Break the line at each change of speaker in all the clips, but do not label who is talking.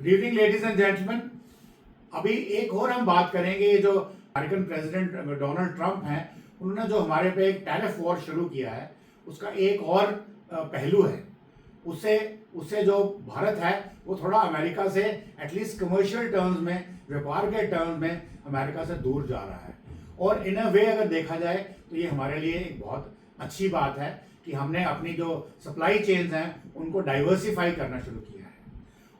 Good evening ladies and gentleman. अभी एक और हम बात करेंगे। ये जो अमेरिकन प्रेसिडेंट डोनाल्ड ट्रंप हैं, उन्होंने जो हमारे पे एक टैरिफ वॉर शुरू किया है, उसका एक और पहलू है। उससे उससे जो भारत है वो थोड़ा अमेरिका से एटलीस्ट कमर्शियल टर्म्स में, व्यापार के टर्म्स में अमेरिका से दूर जा रहा है। और इन अ वे अगर देखा जाए तो ये हमारे लिए एक बहुत अच्छी बात है कि हमने अपनी जो सप्लाई चेन्स हैं उनको डाइवर्सिफाई करना शुरू किया है।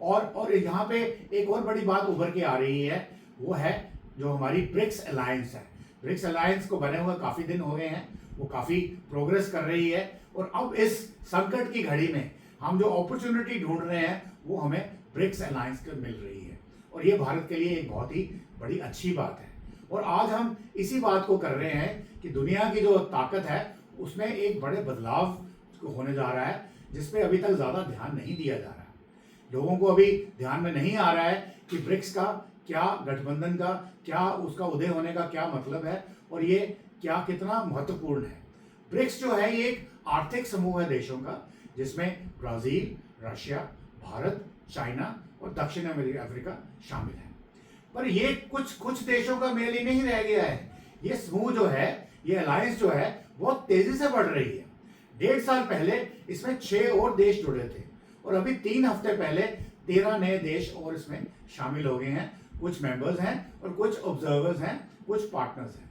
और यहाँ पे एक और बड़ी बात उभर के आ रही है, वो है जो हमारी ब्रिक्स अलायंस है। ब्रिक्स अलायंस को बने हुए काफ़ी दिन हो गए हैं, वो काफ़ी प्रोग्रेस कर रही है। और अब इस संकट की घड़ी में हम जो अपॉर्चुनिटी ढूंढ रहे हैं वो हमें ब्रिक्स अलायंस को मिल रही है, और ये भारत के लिए एक बहुत ही बड़ी अच्छी बात है। और आज हम इसी बात को कर रहे हैं कि दुनिया की जो ताकत है उसमें एक बड़े बदलाव होने जा रहा है, जिसपे अभी तक ज़्यादा ध्यान नहीं दिया जा रहा है। लोगों को अभी ध्यान में नहीं आ रहा है कि ब्रिक्स का क्या, गठबंधन का क्या, उसका उदय होने का क्या मतलब है, और ये क्या कितना महत्वपूर्ण है। ब्रिक्स जो है ये एक आर्थिक समूह है देशों का, जिसमें ब्राज़ील, रशिया, भारत, चाइना और दक्षिण अफ्रीका शामिल है। पर ये कुछ देशों का मेल ही नहीं रह गया है। ये समूह जो है, ये अलायंस जो है, बहुत तेजी से बढ़ रही है। 1.5 साल पहले इसमें 6 और देश जुड़े थे, और अभी 3 हफ्ते पहले 13 नए देश और इसमें शामिल हो गए हैं। कुछ मेंबर्स हैं और कुछ ऑब्जर्वर्स हैं, कुछ पार्टनर्स हैं।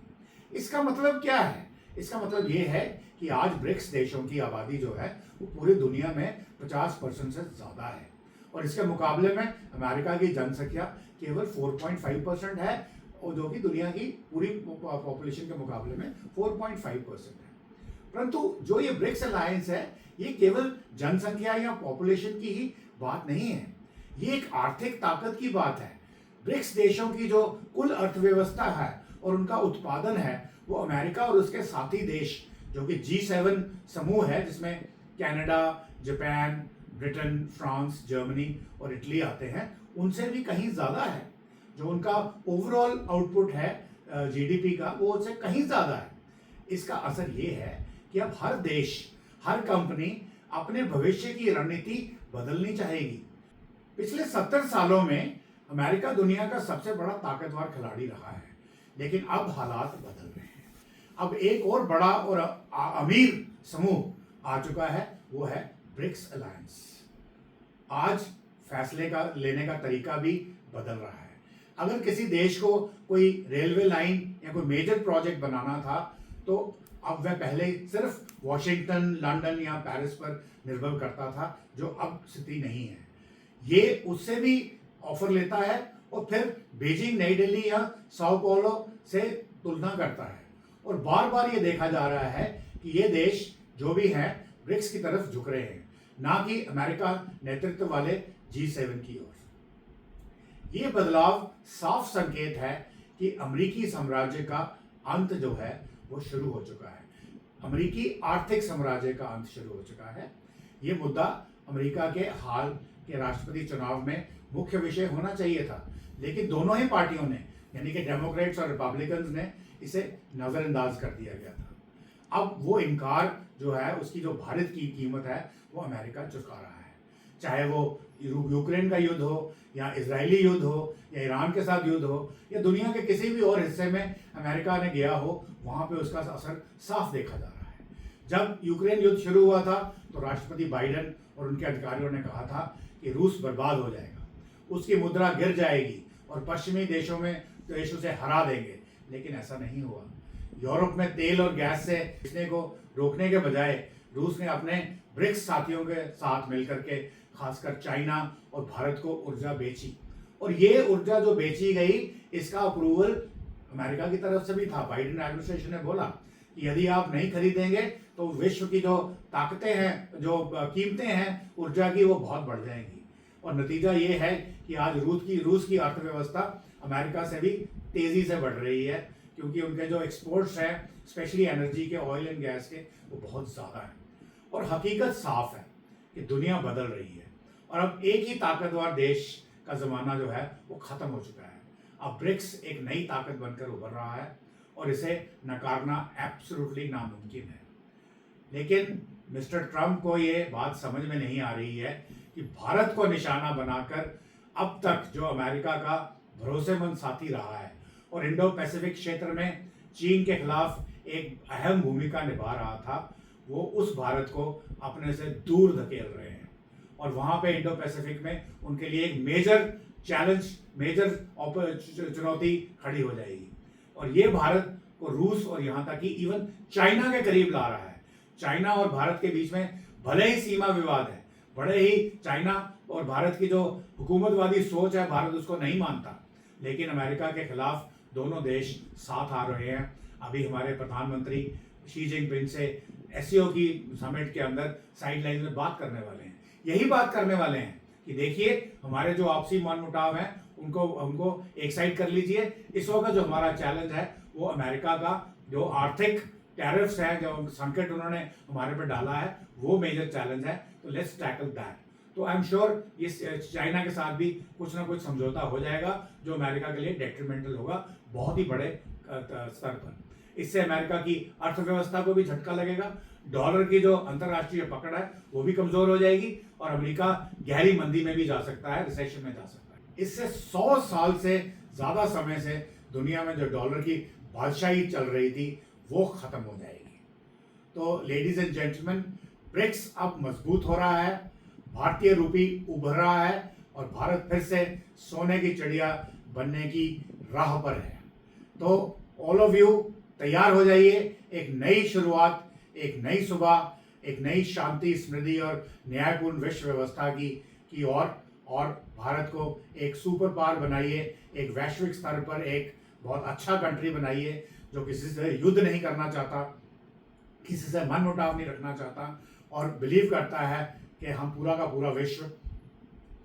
इसका मतलब क्या है? इसका मतलब ये है कि आज ब्रिक्स देशों की आबादी जो है वो पूरी दुनिया में 50% से ज़्यादा है, और इसके मुकाबले में अमेरिका की जनसंख्या केवल 4.5% है, और जो कि दुनिया की पूरी पॉपुलेशन के मुकाबले में 4.5% है। परंतु जो ये ब्रिक्स अलायंस है, ये केवल जनसंख्या या पॉपुलेशन की ही बात नहीं है, ये एक आर्थिक ताकत की बात है। ब्रिक्स देशों की जो कुल अर्थव्यवस्था है और उनका उत्पादन है, वो अमेरिका और उसके साथी देश जो कि G7 समूह है, जिसमें Canada, Japan, Britain, France, Germany और इटली आते हैं, उनसे भी कहीं ज़्यादा है। जो उनका ओवरऑल आउटपुट है जीडीपी का, वो उससे कहीं ज़्यादा है। इसका असर ये है कि अब हर देश, हर कंपनी अपने भविष्य की रणनीति बदलनी चाहेगी। पिछले 70 सालों में अमेरिका दुनिया का सबसे बड़ा ताकतवर खिलाड़ी रहा है, लेकिन अब हालात बदल रहे हैं। अब एक और बड़ा और अमीर समूह आ चुका है, वो है ब्रिक्स अलायंस। आज फैसले का लेने का तरीका भी बदल रहा है। अगर किसी देश को कोई रेलवे लाइन या कोई मेजर प्रोजेक्ट बनाना था, तो अब वह पहले सिर्फ वॉशिंगटन, लंदन या पेरिस पर निर्भर करता था, जो अब स्थिति नहीं है। ये उससे भी ऑफर लेता है और फिर बीजिंग, नई दिल्ली या साओ paulo से तुलना करता है। और बार बार ये देखा जा रहा है कि ये देश जो भी हैं ब्रिक्स की तरफ झुक रहे हैं, ना कि अमेरिका नेतृत्व वाले G7 की ओर। ये बदलाव साफ संकेत है कि अमेरिकी साम्राज्य का अंत जो है वो शुरू हो चुका है। अमेरिकी आर्थिक साम्राज्य का अंत शुरू हो चुका है। ये मुद्दा अमेरिका के हाल के राष्ट्रपति चुनाव में मुख्य विषय होना चाहिए था, लेकिन दोनों ही पार्टियों ने, यानी कि डेमोक्रेट्स और रिपब्लिकन्स ने, इसे नज़रअंदाज कर दिया गया था। अब वो इनकार जो है, उसकी जो भारत की कीमत है, वो अमेरिका चुका रहा है। चाहे वो यूक्रेन का युद्ध हो, या इजरायली युद्ध हो, या ईरान के साथ युद्ध हो, या दुनिया के किसी भी और हिस्से में अमेरिका ने गया हो, वहाँ पे उसका असर साफ देखा जा रहा है। जब यूक्रेन युद्ध शुरू हुआ था तो राष्ट्रपति बाइडेन और उनके अधिकारियों ने कहा था कि रूस बर्बाद हो जाएगा, उसकी मुद्रा गिर जाएगी और पश्चिमी देशों से हरा देंगे, लेकिन ऐसा नहीं हुआ। यूरोप में तेल और गैस से बिकने को रोकने के बजाय रूस ने अपने ब्रिक्स साथियों के साथ मिलकर के, खासकर चाइना और भारत को ऊर्जा बेची, और ये ऊर्जा जो बेची गई, इसका अप्रूवल अमेरिका की तरफ से भी था। बाइडेन एडमिनिस्ट्रेशन ने बोला कि यदि आप नहीं खरीदेंगे तो विश्व की जो ताकतें हैं, जो कीमतें हैं ऊर्जा की, वो बहुत बढ़ जाएंगी। और नतीजा ये है कि आज रूस की अर्थव्यवस्था अमेरिका से भी तेज़ी से बढ़ रही है, क्योंकि उनके जो एक्सपोर्ट्स हैं, स्पेशली एनर्जी के, ऑयल एंड गैस के, वो बहुत ज़्यादा हैं। और हकीकत साफ है कि दुनिया बदल रही है, और अब एक ही ताकतवर देश का ज़माना जो है वो ख़त्म हो चुका है। अब ब्रिक्स एक नई ताकत बनकर उभर रहा है, और इसे नकारना एब्सोल्युटली नामुमकिन है। लेकिन मिस्टर ट्रंप को ये बात समझ में नहीं आ रही है कि भारत को निशाना बनाकर अब तक जो अमेरिका का भरोसेमंद साथी रहा है और इंडो पैसिफिक क्षेत्र में चीन के खिलाफ एक अहम भूमिका निभा रहा था, वो उस भारत को अपने से दूर धकेल रहे हैं और वहाँ पे इंडो पैसिफिक में उनके लिए एक मेजर चैलेंज, मेजर चुनौती खड़ी हो जाएगी। और ये भारत को रूस और यहाँ तक कि इवन चाइना के करीब ला रहा है। चाइना और भारत के बीच में भले ही सीमा विवाद है, बड़े ही चाइना और भारत की जो हुकूमतवादी सोच है, भारत उसको नहीं मानता, लेकिन अमेरिका के खिलाफ दोनों देश साथ आ रहे हैं। अभी हमारे प्रधानमंत्री शी जिनपिंग से एससीओ की समिट के अंदर साइडलाइन में बात करने वाले हैं, यही बात करने वाले हैं कि देखिए हमारे जो आपसी मनमुटाव हैं उनको एक साइड कर लीजिए। इस वक्त जो हमारा चैलेंज है वो अमेरिका का जो आर्थिक टैरिफ्स है, जो संकट उन्होंने हमारे पर डाला है, वो मेजर चैलेंज है। तो लेट्स टैकल दैट। तो आई एम श्योर इस चाइना के साथ भी कुछ ना कुछ समझौता हो जाएगा जो अमेरिका के लिए डेट्रीमेंटल होगा, बहुत ही बड़े स्तर पर। इससे अमेरिका की अर्थव्यवस्था को भी झटका लगेगा, डॉलर की जो अंतर्राष्ट्रीय पकड़ है वो भी कमजोर हो जाएगी और अमेरिका गहरी मंदी में भी जा सकता है, रिसेशन में जा सकता है। इससे 100 साल से ज्यादा समय से दुनिया में जो डॉलर की बादशाही चल रही थी वो खत्म हो जाएगी। तो लेडीज एंड जेंटलमैन, ब्रिक्स अब मजबूत हो रहा है, भारतीय रूपी उभर रहा है और भारत फिर से सोने की चिड़िया बनने की राह पर है। तो ऑल ऑफ यू तैयार हो जाइए, एक नई शुरुआत, एक नई सुबह, एक नई शांति, समृद्धि और न्यायपूर्ण विश्व व्यवस्था की और भारत को एक सुपर पावर बनाइए, एक वैश्विक स्तर पर एक बहुत अच्छा कंट्री बनाइए जो किसी से युद्ध नहीं करना चाहता, किसी से मनमुटाव नहीं रखना चाहता और बिलीव करता है कि हम पूरा का पूरा विश्व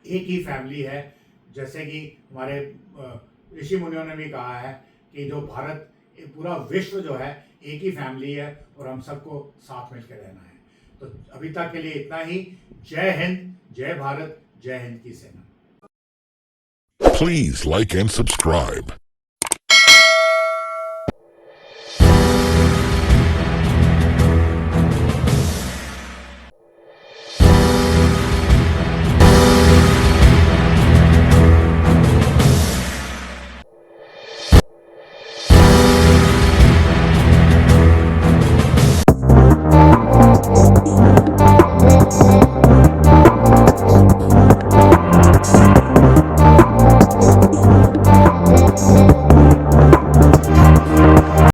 एक ही फैमिली है। जैसे कि हमारे ऋषि मुनियों ने भी कहा है कि जो भारत, पूरा विश्व जो है एक ही फैमिली है और हम सबको साथ मिलकर रहना है। तो अभी तक के लिए इतना ही। जय हिंद, जय भारत, जय हिंद की सेना।
Please like and subscribe.